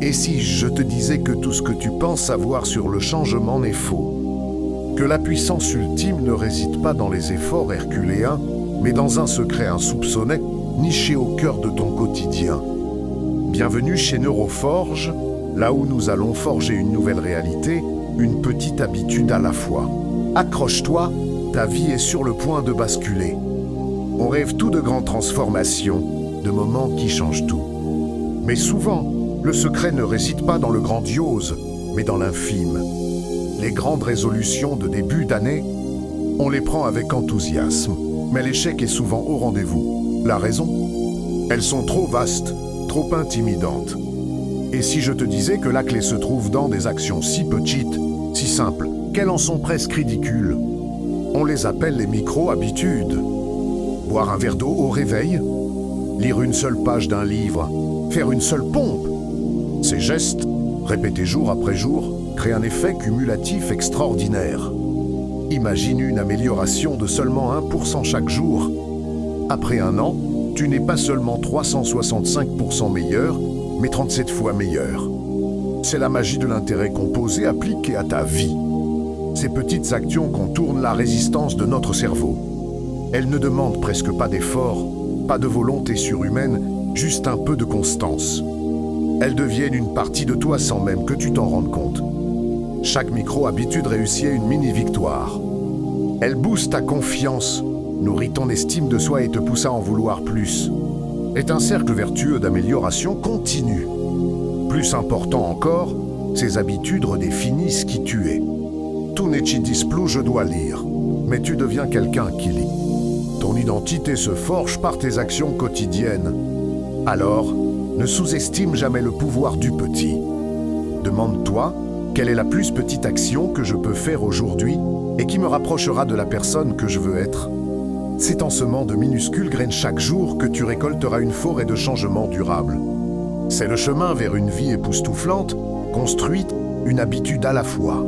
Et si je te disais que tout ce que tu penses savoir sur le changement n'est faux? Que la puissance ultime ne réside pas dans les efforts herculéens, mais dans un secret insoupçonné, niché au cœur de ton quotidien. Bienvenue chez Neuroforge, là où nous allons forger une nouvelle réalité, une petite habitude à la fois. Accroche-toi, ta vie est sur le point de basculer. On rêve tout de grandes transformations, de moments qui changent tout. Mais souvent, le secret ne réside pas dans le grandiose, mais dans l'infime. Les grandes résolutions de début d'année, on les prend avec enthousiasme, mais l'échec est souvent au rendez-vous. La raison? Elles sont trop vastes, trop intimidantes. Et si je te disais que la clé se trouve dans des actions si petites, si simples, qu'elles en sont presque ridicules? On les appelle les micro-habitudes. Boire un verre d'eau au réveil, lire une seule page d'un livre, faire une seule pompe. Ces gestes, répétés jour après jour, créent un effet cumulatif extraordinaire. Imagine une amélioration de seulement 1% chaque jour. Après un an, tu n'es pas seulement 365% meilleur, mais 37 fois meilleur. C'est la magie de l'intérêt composé appliquée à ta vie. Ces petites actions contournent la résistance de notre cerveau. Elles ne demandent presque pas d'effort, pas de volonté surhumaine, juste un peu de constance. Elles deviennent une partie de toi sans même que tu t'en rendes compte. Chaque micro-habitude réussit à une mini-victoire. Elle booste ta confiance, nourrit ton estime de soi et te pousse à en vouloir plus. C'est un cercle vertueux d'amélioration continue. Plus important encore, ces habitudes redéfinissent qui tu es. Tout n'est plus je dois lire, mais tu deviens quelqu'un qui lit. Ton identité se forge par tes actions quotidiennes. Alors, ne sous-estime jamais le pouvoir du petit. Demande-toi, quelle est la plus petite action que je peux faire aujourd'hui et qui me rapprochera de la personne que je veux être? C'est en semant de minuscules graines chaque jour que tu récolteras une forêt de changements durables. C'est le chemin vers une vie époustouflante, construite, une habitude à la fois.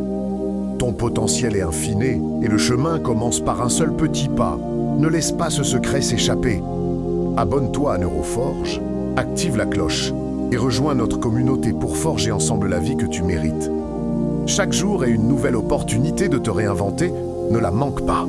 Ton potentiel est infini et le chemin commence par un seul petit pas. Ne laisse pas ce secret s'échapper. Abonne-toi à Neuroforge, active la cloche et rejoins notre communauté pour forger ensemble la vie que tu mérites. Chaque jour est une nouvelle opportunité de te réinventer, ne la manque pas.